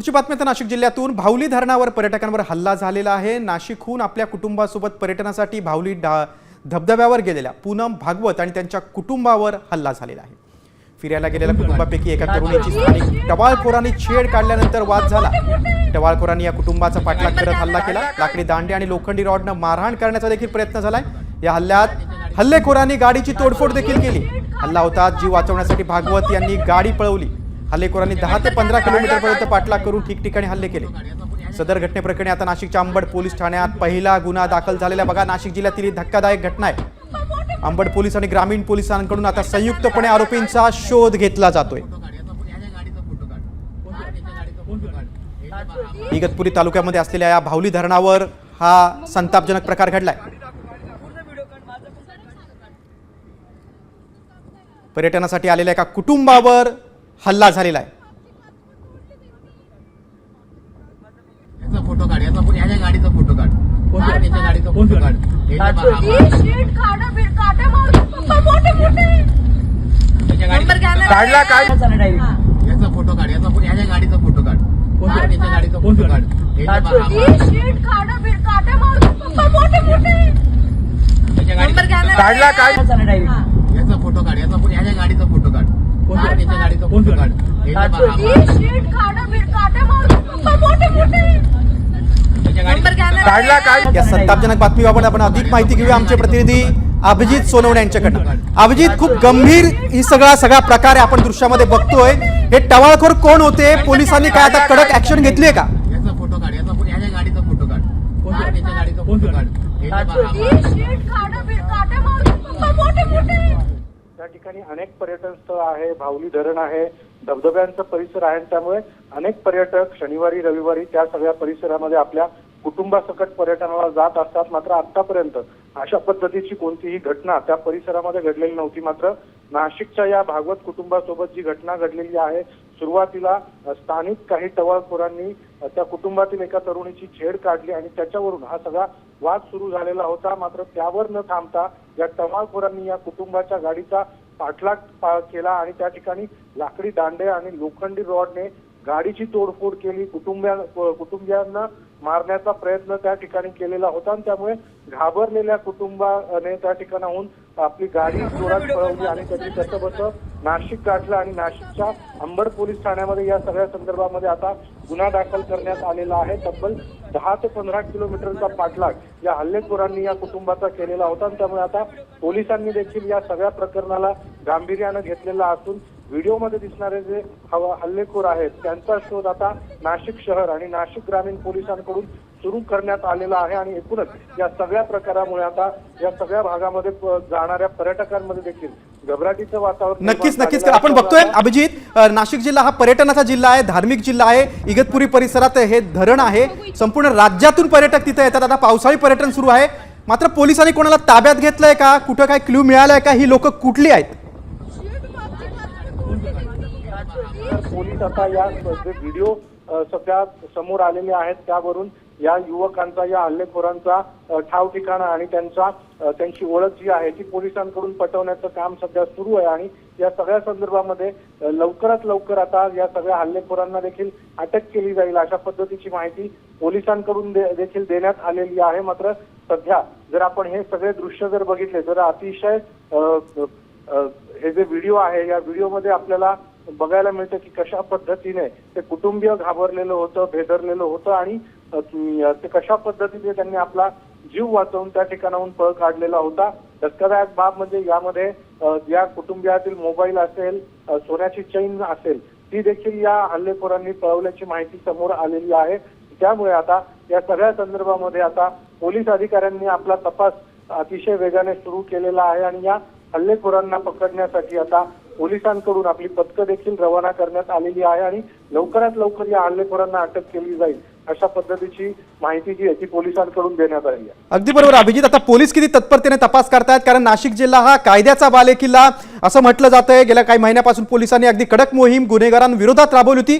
पुढची बातमी आता नाशिक जिल्ह्यातून भावली धरणावर पर्यटकांवर हल्ला झालेला आहे। नाशिकहून आपल्या कुटुंबासोबत पर्यटनासाठी भावली धबधब्यावर गेलेल्या पूनम भागवत आणि त्यांच्या कुटुंबावर हल्ला झालेला आहे। फिरायला गेलेल्या कुटुंबापैकी एका तरुणीची स्थानिक टवाळखोरांनी छेड काढल्यानंतर वाद झाला। टवाळखोरांनी या कुटुंबाचा पाठलाग करत हल्ला केला। लाकडी दांडे आणि लोखंडी रॉडने मारहाण करण्याचा देखील प्रयत्न झालाय। या हल्ल्यात हल्लेखोरांनी गाडीची तोडफोड देखील केली। हल्ला होताच जीव वाचवण्यासाठी भागवत यांनी गाडी पळवली। हल्लेखोरांनी 10 ते 15 किलोमीटरपर्यंत पाठलाग करून ठिकठिकाणी हल्ले केले। सदर घटनेप्रकरणी आता नाशिकच्या अंबड पोलीस ठाण्यात पहिला गुन्हा दाखल झालेला बघा। नाशिक जिल्ह्यातील ही धक्कादायक घटना आहे। अंबड पोलीस आणि ग्रामीण पोलिसांकडून आता संयुक्तपणे आरोपींचा शोध घेतला जातोय। इगतपुरी तालुक्यामध्ये असलेल्या या भावली धरणावर हा संतापजनक प्रकार घडलाय। पर्यटनासाठी आलेल्या एका कुटुंबावर हल्ला झालेला आहे। याचा फोटो काढ, याचा फोटो, याच्या गाडीचा फोटो काढ, त्याच्या गाडीचा फोटो काढ, काढला काय याचा फोटो काढ, याचा फोटो, याच्या गाडीचा फोटो काढ, त्याच्या गाडीचा फोटो काढ, काढला काय याचा फोटो काढ, याचा फोटो, याच्या गाडीचा फोटो काढ, त्याच्या गाडीचा फोटो काढ, काढला काय। या संतापजनक बातमीबाबत आपण अधिक माहिती घेऊया आमचे प्रतिनिधी अभिजित सोनवणे यांच्याकडून। अभिजित, खूप गंभीर ही सगळा प्रकार आहे आपण दृश्यामध्ये बघतोय। हे टवाळखोर कोण होते? पोलिसांनी काय आता कडक ऍक्शन घेतली आहे का? याचा फोटो काढ, याचा फोटो, याच्या गाडीचा फोटो काढ, त्याच्या गाडीचा फोटो काढ, त्या ठिकाणी अनेक पर्यटन स्थळ आहे, भावली धरण आहे, धबधब्यांचा परिसर आहे। त्यामुळे अनेक पर्यटक शनिवारी रविवारी त्या सगळ्या परिसरामध्ये आपल्या कुटुंबासकट पर्यटनाला जात असतात। मात्र आतापर्यंत अशा पद्धतीची कोणतीही घटना त्या परिसरामध्ये घडलेली नव्हती। मात्र नाशिकच्या या भागवत कुटुंबासोबत जी घटना घडलेली आहे, सुरुवातीला स्थानिक काही टवाळखोरांनी त्या कुटुंबातील एका तरुणीची छेड काढली आणि त्याच्यावरून हा सगळा वाद सुरू झालेला होता। मात्र त्यावर न थांबता या टवाळखोरांनी या कुटुंबाच्या गाडीचा पाठलाग केला आणि त्या ठिकाणी लाकडी दांडे आणि लोखंडी रॉडने गाडीची तोडफोड केली। कुटुंबियांना मारण्याचा प्रयत्न त्या ठिकाणी केलेला होता आणि त्यामुळे घाबरलेल्या कुटुंबाने त्या ठिकाणाहून आपली गाडी जोरात पळवली आणि त्याची कसबस नाशिक गाठलं आणि नाशिकच्या अंबड पोलीस ठाण्यामध्ये या सगळ्या संदर्भामध्ये आता गुन्हा दाखल करण्यात आलेला आहे। तब्बल 10 ते 15 किलोमीटरचा पाठलाग या हल्लेखोरांनी या कुटुंबाचा केलेला होता आणि त्यामुळे आता पोलिसांनी देखील या सगळ्या प्रकरणाला गांभीर्यानं घेतलेला असून व्हिडिओमध्ये दिसणारे जे हल्लेखोर आहेत त्यांचा शोध आता नाशिक शहर आणि नाशिक ग्रामीण पोलिसांकडून सुरू करण्यात आलेला आहे आणि एकूणच या सगळ्या प्रकारामुळे आता या सगळ्या भागामध्ये जाणाऱ्या पर्यटकांमध्ये देखील घबराटीचं वातावरण नक्कीच आपण बघतोय अभिजित, नाशिक जिल्हा हा पर्यटनाचा जिल्हा आहे, धार्मिक जिल्हा आहे। इगतपुरी परिसरात हे धरण आहे, संपूर्ण राज्यातून पर्यटक तिथे येतात। आता पावसाळी पर्यटन सुरू आहे, मात्र पोलिसांनी कोणाला ताब्यात घेतलंय का? कुठं काय क्ल्यू मिळालाय का? ही लोक कुठली आहेत? पोलीस आता या जे व्हिडिओ सध्या समोर आलेले आहेत त्यावरून या युवकांचा, या हल्लेखोरांचा ठाव ठिकाणा आणि त्यांची ओळख जी आहे ती पोलिसांकडून पटवण्याचं काम सध्या सुरू आहे आणि या सगळ्या संदर्भामध्ये लवकरात लवकर आता या सगळ्या हल्लेखोरांना देखील अटक केली जाईल अशा पद्धतीची माहिती पोलिसांकडून देखील देण्यात आलेली आहे। मात्र सध्या जर आपण हे सगळे दृश्य जर बघितले तर अतिशय हे जे व्हिडिओ आहे या व्हिडिओमध्ये आपल्याला बघायला मिळतं की कशा पद्धतीने ते कुटुंबीय घाबरलेलं होतं, भेदरलेलं होतं आणि ते कशा पद्धतीने त्यांनी आपला जीव वाचवून त्या ठिकाणाहून पळ काढलेला होता। धक्कादायक बाब म्हणजे यामध्ये या कुटुंबियातील मोबाईल असेल, सोन्याची चैन असेल, ती देखील या हल्लेखोरांनी पळवल्याची माहिती समोर आलेली आहे। त्यामुळे आता या सगळ्या संदर्भामध्ये आता पोलीस अधिकाऱ्यांनी आपला तपास अतिशय वेगाने सुरू केलेला आहे आणि या हल्लेखोरांना पकडण्यासाठी आता पोलिसांकडून आपली पथकं देखील रवाना करण्यात आलेली आहे आणि लवकरात लवकर या हल्लेखोरांना अटक केली जाईल अशा पद्धतीची माहिती जी आहे ती पोलिसांकडून देण्यात आली आहे। अगदी बरोबर अभिजित, आता पोलीस किती तत्परतेने तपास करतायत, कारण नाशिक जिल्हा हा कायद्याचा बालेकिल्ला असं म्हटलं जातंय। गेल्या काही महिन्यापासून पोलिसांनी अगदी कडक मोहीम गुन्हेगारांविरोधात राबवली होती।